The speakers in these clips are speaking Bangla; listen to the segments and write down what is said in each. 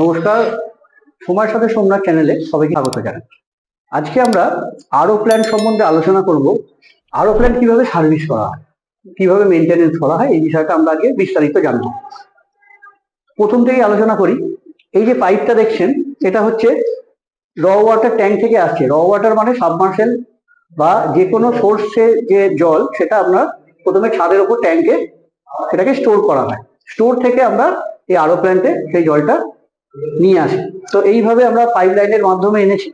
নমস্কার, সময়ের সাথে সোমনাথ চ্যানেলে সবাইকে স্বাগত জানাই। আজকে আমরা আরও প্ল্যান সম্বন্ধে আলোচনা করব। আরও প্ল্যান কিভাবে সার্ভিস করা হয়, কিভাবে মেনটেনেন্স করা হয়, এই বিষয়টা আমরা আগে বিস্তারিত জানবো। প্রথম থেকেই আলোচনা করি। এই যে পাইপটা দেখছেন, এটা হচ্ছে র ওয়াটার ট্যাঙ্ক থেকে আসছে। র ওয়াটার মানে সাবমার্সেল বা যে কোনো সোর্সে যে জল, সেটা আপনার প্রথমে ছাদের ওপর ট্যাঙ্কে সেটাকে স্টোর করা হয়। স্টোর থেকে আমরা এই আরও প্ল্যান্টে সেই জলটা নিয়ে আসি। তো এইভাবে আমরা পাইপ লাইনের মাধ্যমে এনেছি।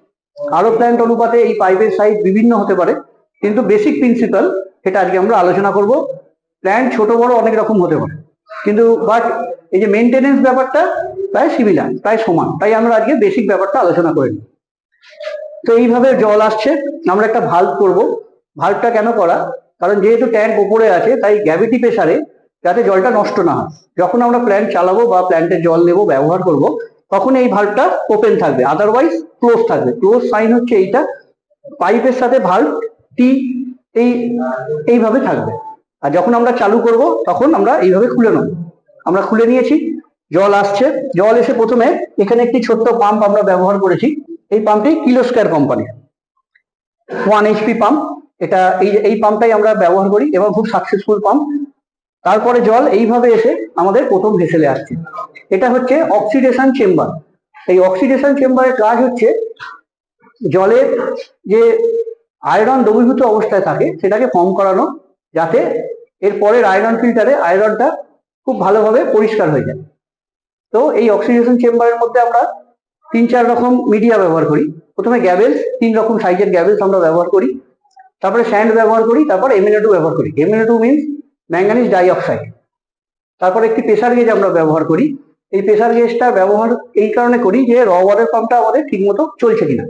আরও প্ল্যান্ট অনুপাতে এই পাইপের সাইজ বিভিন্ন হতে পারে, কিন্তু বেসিক প্রিন্সিপাল সেটা আজকে আমরা আলোচনা করব। প্ল্যান্ট ছোট বড় অনেক রকম হতে পারে, কিন্তু বাট এই যে মেনটেনেন্স ব্যাপারটা প্রায় সিমিলার, প্রায় সমান। তাই আমরা আজকে বেসিক ব্যাপারটা আলোচনা করে নিই। তো এইভাবে জল আসছে, আমরা একটা ভাল্ব করব। ভাল্বটা কেন করা? কারণ যেহেতু ট্যাঙ্ক উপরে আছে, তাই গ্র্যাভিটি প্রেসারে যাতে জলটা নষ্ট না হয়, যখন আমরা প্ল্যান্ট চালাবো বা প্ল্যান্টের জল নেব, ব্যবহার করব, তখন এই ভাল্বটা ওপেন থাকবে, আদারওয়াইজ ক্লোজ থাকবে। ক্লোজ সাইন হচ্ছে এইটা, পাইপের সাথে ভাল্ব টি এইভাবে থাকবে। আর যখন আমরা চালু করব তখন আমরা এইভাবে খুলে নেব। আমরা খুলে নিয়েছি, জল আসছে। জল এসে প্রথমে এখানে একটি ছোট্ট পাম্প আমরা ব্যবহার করেছি। এই পাম্পটি কিলোস্কয়ার কোম্পানি 1 HP পাম্প। এটা এই পাম্পটাই আমরা ব্যবহার করি এবং খুব সাকসেসফুল পাম্প। তারপরে জল এইভাবে এসে আমাদের প্রথম ভেসেলে আসছে। এটা হচ্ছে অক্সিডেশন চেম্বার। এই অক্সিডেশন চেম্বারের কাজ হচ্ছে জলের যে আয়রন দ্রবীভূত অবস্থায় থাকে সেটাকে ফর্ম করানো, যাতে এর পরের আয়রন ফিল্টারে আয়রনটা খুব ভালোভাবে পরিষ্কার হয়ে যায়। তো এই অক্সিডেশন চেম্বারের মধ্যে আমরা 3-4 রকম মিডিয়া ব্যবহার করি। প্রথমে গ্যাবেলস, 3 রকম সাইজের গ্যাবেলস আমরা ব্যবহার করি। তারপরে স্যান্ড ব্যবহার করি, তারপর MnO2 ব্যবহার করি। MnO2 means manganese dioxide. তারপর একটি প্রেসার গেজ আমরা ব্যবহার করি। এই প্রেসার গেজটা ব্যবহার এই কারণে করি যে র ওয়াটার পাম্পটা আমাদের ঠিকমতো চলছে কিনা।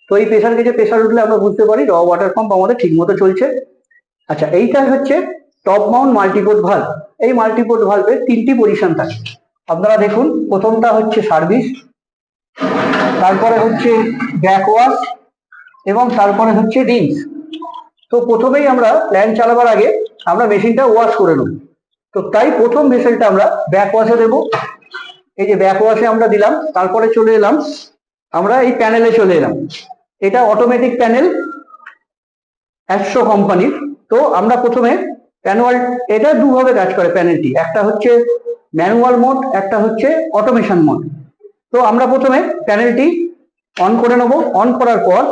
তো এই প্রেসার গেজে প্রেসার উঠলে আমরা বুঝতে পারি র ওয়াটার পাম্প আমাদের ঠিকমতো চলছে। আচ্ছা, এইটা হচ্ছে টপ মাউন্ট মাল্টিপোর্ট ভালভ। এই মাল্টিপোর্ট ভালভের 3টি পজিশন থাকে। আপনারা দেখুন, প্রথমটা হচ্ছে সার্ভিস, তারপরে হচ্ছে ব্যাকওয়াশ এবং তারপরে হচ্ছে রিন্স। তো প্রথমেই আমরা প্ল্যান্ট চালাবার আগে আমরা মেশিনটা ওয়াশ করে নেব। তো তাই প্রথম ভেসেলটা আমরা ব্যাকওয়াশে দেব। এই যে ব্যাকওয়াশে আমরা দিলাম, তারপরে চলে এলাম আমরা এই প্যানেলে চলে এলাম। এটা অটোমেটিক প্যানেল 100 কোম্পানির। তো আমরা প্রথমে ম্যানুয়াল, এটা দুভাবে কাজ করে প্যানেলটি, একটা হচ্ছে ম্যানুয়াল মোড, একটা হচ্ছে অটোমেশন মোড। তো আমরা প্রথমে প্যানেলটি অন করে নেব। অন করার পর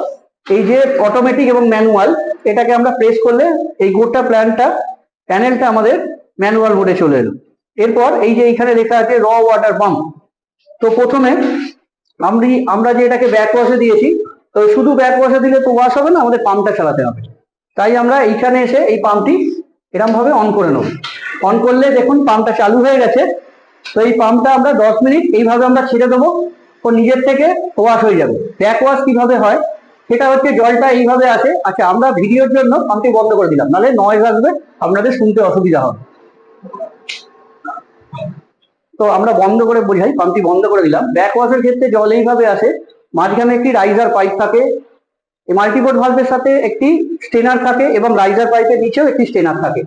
এই যে অটোমেটিক এবং ম্যানুয়াল, এটাকে আমরা প্রেস করলে এই গোটা প্যানেলটা আমাদের ম্যানুয়াল মোডে চলে এলো। এরপর এই যে এখানে লেখা আছে র ওয়াটার পাম্প। তো প্রথমে আমরা যে এটাকে ব্যাক ওয়াশে দিয়েছি, তো শুধু ব্যাক ওয়াশে দিলে তো ওয়াশ হবে না, আমাদের পাম্পটা চালাতে হবে। তাই আমরা এইখানে এসে এই পাম্পটি এরকম ভাবে অন করে নেব। অন করলে দেখুন পাম্পটা চালু হয়ে গেছে। তো এই পাম্পটা আমরা 10 মিনিট এইভাবে আমরা ছেড়ে দেবো, ও নিজের থেকে ওয়াশ হয়ে যাবে। ব্যাক ওয়াশ কিভাবে হয় সেটা হচ্ছে, জলটা এইভাবে আসে। আচ্ছা, আমরা ভিডিওর জন্য পাম্পটি বন্ধ করে দিলাম, নাহলে নয়েজ আসবে, আপনাদের শুনতে অসুবিধা হবে। তো আমরা বন্ধ করে বোঝাই, পাম্পটি বন্ধ করে দিলাম। ব্যাক ওয়াশের ক্ষেত্রে জল এইভাবে আসে, মাঝখানে একটি রাইজার পাইপ থাকে। এই মাল্টিপোর্ট ভালভের সাথে একটি স্টেনার থাকে এবং রাইজার পাইপের নিচেও একটি স্টেনার থাকে।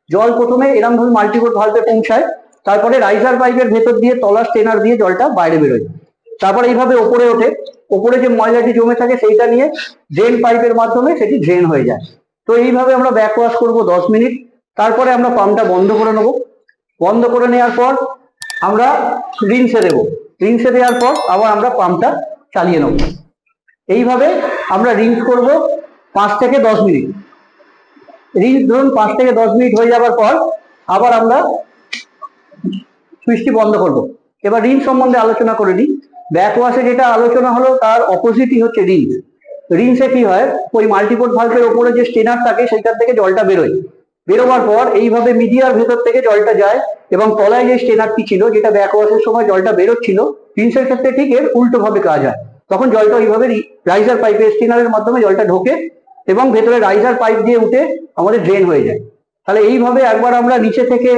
জল প্রথমে এরকম ভাবে মাল্টিপোর্ট ভালভে পৌঁছায়, তারপরে রাইজার পাইপের ভেতর দিয়ে তলা স্টেনার দিয়ে জলটা বাইরে বেরোয়। তারপরে এইভাবে ওপরে ওঠে, ওপরে যে ময়লাটি জমে থাকে সেইটা নিয়ে ড্রেন পাইপের মাধ্যমে সেটি ড্রেন হয়ে যায়। তো এইভাবে আমরা ব্যাক ওয়াশ করবো 10 মিনিট। তারপরে আমরা পাম্পটা বন্ধ করে নেব। বন্ধ করে নেওয়ার পর আমরা রিন্সে দেব। রিন্সে দেওয়ার পর আবার আমরা পাম্পটা চালিয়ে নেব। এইভাবে আমরা রিন্স করব 5 থেকে 10 মিনিট। রিন্স ধরুন 5 থেকে 10 মিনিট হয়ে যাবার পর আবার আমরা সুইচটি বন্ধ করব। এবার রিন্স সম্বন্ধে আলোচনা করে নিই। ব্যাক ওয়াশে যেটা আলোচনা হলো তার অপোজিটই হচ্ছে রিন্স। রিন্সে কি হয়, ওই মাল্টিপোর্ট ভালভের ওপরে যে স্টেনার থাকে সেইটার থেকে জলটা বেরোয়। বেরোবার পর এইভাবে মিডিয়ার ভেতর থেকে জলটা যায় এবং তলায় যে স্টেনারটি ছিল, যেটা ব্যাক ওয়াশের সময় জলটা বেরোচ্ছিল, রিন্সের ক্ষেত্রে ঠিক এর উল্টো ভাবে কাজ হয়। তখন জলটা ওইভাবে রাইজার পাইপের স্টেনারের মাধ্যমে জলটা ঢোকে এবং ভেতরে রাইজার পাইপ দিয়ে উঠে আমাদের ড্রেন হয়ে যায়। তাহলে এইভাবে একবার আমরা নিচে থেকে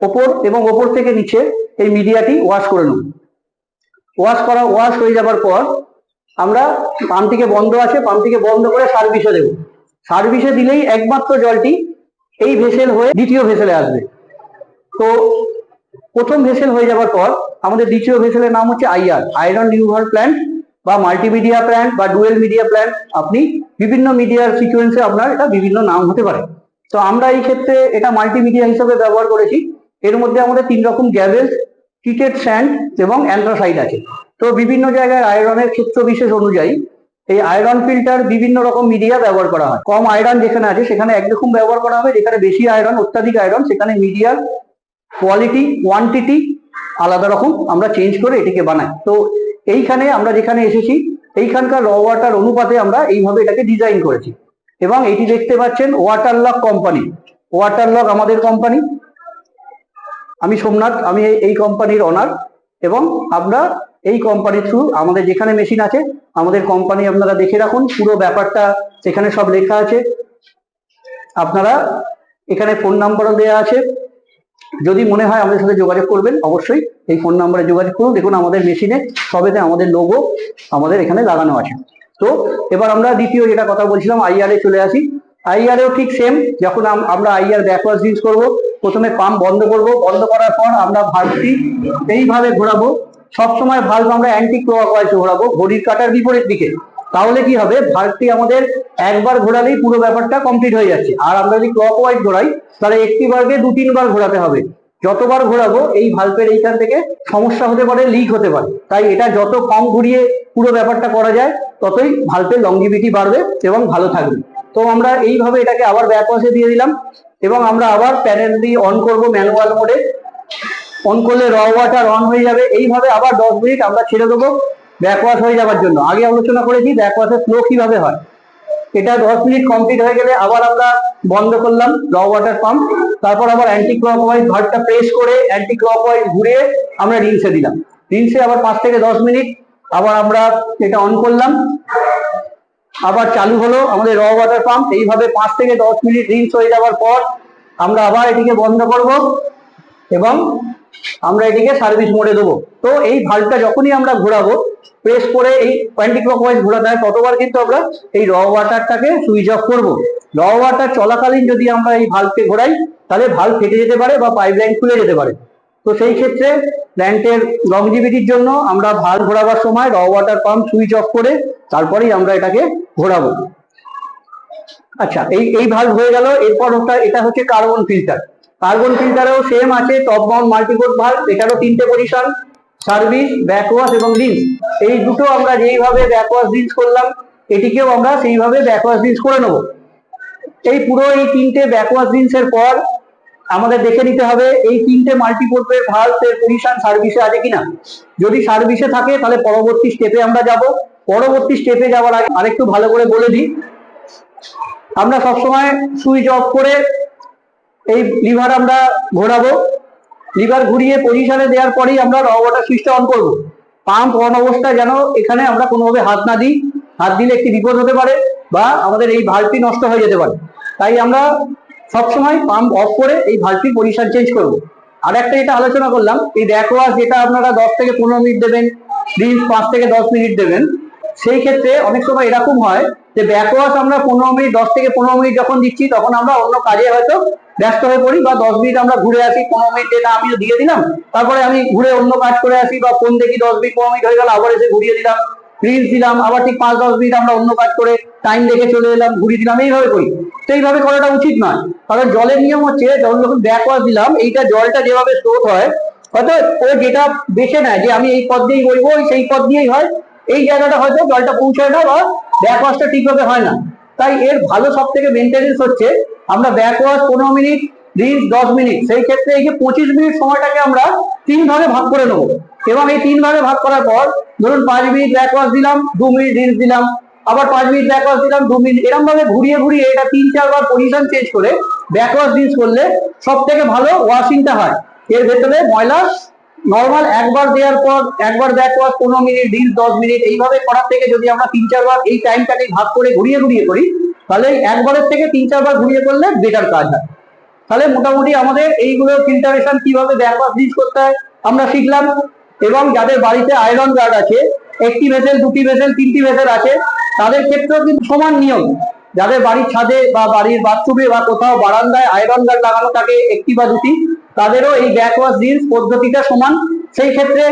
ওপর এবং ওপর থেকে নিচে এই মিডিয়াটি ওয়াশ করে নেব। ওয়াশ হয়ে যাবার পর আমরা পাম্পটিকে বন্ধ আছে, পাম্পটিকে বন্ধ করে সার্ভিসে দেব। সার্ভিসে দিলেই একমাত্র জলটি এই ভেসেল হয়ে দ্বিতীয় ভেসেলে আসবে। তো প্রথম ভেসেল হয়ে যাওয়ার পর আমাদের দ্বিতীয় ভেসেলের নাম হচ্ছে আইআর, আয়রন রিমুভার প্ল্যান্ট বা মাল্টিমিডিয়া প্ল্যান্ট বা ডুয়েল মিডিয়া প্ল্যান্ট। আপনি বিভিন্ন মিডিয়ার সিকোয়েন্সে আপনার এটা বিভিন্ন নাম হতে পারে। তো আমরা এই ক্ষেত্রে এটা মাল্টিমিডিয়া হিসেবে ব্যবহার করেছি। এর মধ্যে আমাদের 3 রকম গ্যাভেলস, ট্রিটেড স্যান্ড এবং অ্যান্থ্রাসাইট আছে। তো বিভিন্ন জায়গায় আয়রনের ক্ষেত্র বিশেষ অনুযায়ী এই আয়রন ফিল্টার বিভিন্ন রকম মিডিয়া ব্যবহার করা হয়। কম আয়রন যেখানে আছে সেখানে একরকম ব্যবহার করা হবে, যেখানে বেশি আয়রন, অত্যাধিক আয়রন, সেখানে মিডিয়ার কোয়ালিটি, কোয়ান্টিটি আলাদা রকম আমরা চেঞ্জ করে এটিকে বানাই। তো এইখানে আমরা যেখানে এসেছি এইখানকার র ওয়াটার অনুপাতে আমরা এইভাবে এটাকে ডিজাইন করেছি। এবং এটি দেখতে পাচ্ছেন ওয়াটারলক কোম্পানি, ওয়াটারলক আমাদের কোম্পানি। আমি সোমনাথ, আমি এই কোম্পানির ওনার। এবং আমরা এই কোম্পানির থ্রু আমাদের যেখানে মেশিন আছে আমাদের কোম্পানি আপনারা দেখে রাখুন, পুরো ব্যাপারটা সেখানে সব লেখা আছে। আপনারা এখানে ফোন নাম্বারও দেওয়া আছে, যদি মনে হয় আমাদের সাথে যোগাযোগ করবেন অবশ্যই এই ফোন নাম্বারে যোগাযোগ করুন। দেখুন আমাদের মেশিনে সবেতে আমাদের লোগো আমাদের এখানে লাগানো আছে। তো এবার আমরা দ্বিতীয় যেটা কথা বলছিলাম আইআর এ চলে আসি। আইআর এও ঠিক সেম, যখন আমরা আইআর ব্যাকওয়ার্ড ইউজ করবো, প্রথমে পাম্প বন্ধ করব, বন্ধ করার পর আমরা ভাল্বটি এইভাবে ঘোরাবো। সবসময় ভাল্ব আমরা অ্যান্টি ক্লকওয়াইজ ঘোরাবো, ঘড়ির কাঁটার বিপরীত দিকে। তাহলে কি হবে, ভাল্বটি আমাদের একবার ঘোরালেই পুরো ব্যাপারটা কমপ্লিট হয়ে যাচ্ছে। আর আমরা যদি ক্লকওয়াইজ ঘোরাই তাহলে একটি বারকে 2-3 বার ঘোরাতে হবে। যতবার ঘোরাবো এই ভাল্বের এইখান থেকে সমস্যা হতে পারে, লিক হতে পারে। তাই এটা যত কম ঘুরিয়ে পুরো ব্যাপারটা করা যায় ততই ভাল্বের লংজিভিটি বাড়বে এবং ভালো থাকবে। তো আমরা এইভাবে এটাকে আবার ব্যাকওয়াশে দিয়ে দিলাম এবং আমরা আবার প্যানেল দিয়ে অন করব ম্যানুয়াল মোডে। অন করলে র ওয়াটার অন হয়ে যাবে। এইভাবে আবার 10 মিনিট আমরা ছেড়ে দেবো ব্যাকওয়াশ হয়ে যাওয়ার জন্য। আগে আলোচনা করেছি ব্যাকওয়াশের ফ্লো কিভাবে হয়। এটা 10 মিনিট কমপ্লিট হয়ে গেলে আবার আমরা বন্ধ করলাম র ওয়াটার পাম্প। তারপর আবার অ্যান্টি ক্লকওয়াইজ ভাল্বটা প্রেস করে অ্যান্টি ক্লকওয়াইজ ঘুরিয়ে আমরা রিন্সে দিলাম। রিন্সে আবার 5 থেকে 10 মিনিট আবার আমরা এটা অন করলাম, আবার চালু হলো আমাদের র ওয়াটার পাম্প। এইভাবে 5 থেকে 10 মিনিট রিন্স হয়ে যাওয়ার পর আমরা আবার এটিকে বন্ধ করব এবং আমরা এটিকে সার্ভিস মোডে দেবো। তো এই ভাল্বটা যখনই আমরা ঘোরাবো প্রেস করে এই অ্যান্টি ক্লকওয়াইজ ঘোরাতে হয়, ততবার কিন্তু আমরা এই র ওয়াটারটাকে সুইচ অফ করব। র ওয়াটার চলাকালীন যদি আমরা এই ভাল্বকে ঘোরাই তাহলে ভাল্ব ফেটে যেতে পারে বা পাইপলাইন খুলে যেতে পারে। তো সেই ক্ষেত্রে প্ল্যান্টের লংজিভিটির জন্য আমরা ভাল্ব ঘোরাবার সময় র ওয়াটার পাম্প সুইচ অফ করে তারপরেই আমরা এটাকে ঘোরাবো। আচ্ছা, এই ভাল্ব হয়ে গেল। এরপর এটা হচ্ছে কার্বন ফিল্টার। কার্বন ফিল্টারেও সেম আছে, টপ মাউন্ট মাল্টিপোর্ট ভাল্ব। এটারও 3টে পজিশন, সার্ভিস, ব্যাকওয়াশ এবং রিন্স। এই দুটো আমরা যেইভাবে ব্যাকওয়াশ রিন্স করলাম এটিকেও আমরা সেইভাবে ব্যাকওয়াশ রিন্স করে নেব। এই 3টে ব্যাকওয়াশ রিন্সের পর আমাদের দেখে নিতে হবে এই 3টে মাল্টিপোর্টের ভাল্বের পজিশন সার্ভিসে আছে কিনা। যদি সার্ভিসে থাকে তাহলে পরবর্তী স্টেপে আমরা যাব। পরবর্তী স্টেপে যাওয়ার আগে আরেকটু ভালো করে বলে দিই, আমরা সবসময় সুইচ অফ করে এই লিভার আমরা ঘোরাবো। লিভার ঘুরিয়ে পজিশনে দেওয়ার পরেই আমরা র ওয়াটার সুইচটা অন করব। পাম্প অন অবস্থায় যেন এখানে আমরা কোনোভাবে হাত না দিই, হাত দিলে একটি বিপদ হতে পারে বা আমাদের এই ভাল্বটি নষ্ট হয়ে যেতে পারে। তাই আমরা সবসময় পাম্প অফ করে এই ভাল্বটির পজিশন চেঞ্জ করব। আর একটা যেটা আলোচনা করলাম, এই ব্যাকওয়াশ যেটা আপনারা 10 থেকে 15 মিনিট দেবেন, রিন্স 5 থেকে 10 মিনিট দেবেন। সেই ক্ষেত্রে অনেক সময় এরকম হয় যে ব্যাকওয়াশ আমরা 15 মিনিট 10 থেকে 15 মিনিট যখন দিচ্ছি তখন আমরা অন্য কাজে হয়তো ব্যস্ত হয়ে পড়ি, বা 10 মিনিট আমরা ঘুরে আসি, 15 মিনিট যেটা আমিও দিয়ে দিলাম, তারপরে আমি ঘুরে অন্য কাজ করে আসি, বা ফোন দেখি 10 মিনিট 15 মিনিট হয়ে গেল আবার এসে ঘুরিয়ে দিলাম, রিলস দিলাম, আবার ঠিক 5-10 মিনিট আমরা অন্য কাজ করে টাইম দেখে চলে এলাম, ঘুরিয়ে দিলাম, এইভাবে করি। তো এইভাবে করাটা উচিত নয়। কারণ জলের নিয়ম হচ্ছে যখন ব্যাকওয়াশ দিলাম এইটা জলটা যেভাবে স্রোত হয়, হয়তো ও যেটা বেছে নেয় যে আমি এই পথ দিয়েই বইবো, সেই পথ দিয়েই হয়, এই জায়গাটা হয়তো জলটা পৌঁছায় না বা ব্যাকওয়াশটা ঠিকভাবে হয় না। তাই এর ভালো সব থেকে মেনটেনেন্স হচ্ছে আমরা ব্যাকওয়াশ 15 মিনিট, রিলস 10 মিনিট, সেই ক্ষেত্রে এই যে 25 মিনিট সময়টাকে আমরা 3 ভাগে ভাগ করে নেবো। এবং এই 3 ভাগে ভাগ করার পর ধরুন 5 মিনিট ব্যাকওয়াশ দিলাম, 2 মিনিট রিলস দিলাম, আবার 5 মিনিট ব্যাকওয়াশ দিলাম, 2 মিনিট, এরকম ভাবে ঘুরিয়ে ঘুরিয়ে এটা 3-4 বার পজিশন চেঞ্জ করে ব্যাকওয়াশ রিলস করলে সব থেকে ভালো ওয়াশিংটা হয়। এর ভেতরে ময়লা নর্মাল একবার দেওয়ার পর একবার ব্যাকওয়াশ 15 মিনিট, রিলস 10 মিনিট, এইভাবে করার থেকে যদি আমরা 3-4 বার এই টাইমটাকে ভাগ করে ঘুরিয়ে ঘুরিয়ে করি তাহলে একবারের থেকে 3-4 বার ঘুরিয়ে করলে বেটার কাজ হয়। তাহলে মোটামুটি আমাদের এইগুলো ফিল্টারেশন কিভাবে ব্যাকওয়াশ রিলস করতে হয় আমরা শিখলাম। এবং যাদের বাড়িতে আয়রন গার্ড আছে, 1টি ভেসেল, 2টি ভেসেল, 3টি ভেসেল আছে, তাদের ক্ষেত্রেও কিন্তু সমান নিয়ম। যাদের বাড়ির ছাদে বা বাড়ির বাথরুমে বা কোথাও বারান্দায় আয়রন গার্ড লাগানো থাকে 1টি বা 2টি, তাদেরও এই ব্যাকওয়াশ রিন্স পদ্ধতিটা সমান। সেই ক্ষেত্রে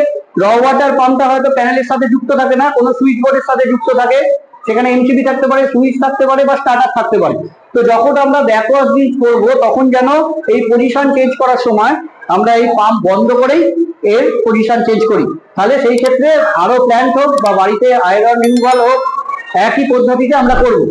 র ওয়াটার পাম্পটা হয়তো প্যানেলের সাথে যুক্ত থাকে না, কোনো সুইচ বোর্ডের সাথে যুক্ত থাকে, সেখানে এমসিবি থাকতে পারে, সুইচ থাকতে পারে বা স্টার্টার থাকতে পারে। তো যখন আমরা ব্যাকওয়াশ রিন্স করবো তখন যেন এই পজিশন চেঞ্জ করার সময় আমরা এই পাম্প বন্ধ করেই এর পজিশন চেঞ্জ করি। তাহলে সেই ক্ষেত্রে আরো প্ল্যান্ট হোক বা বাড়িতে আয়রন রিমুভাল হোক, একই পদ্ধতিতে আমরা করবো।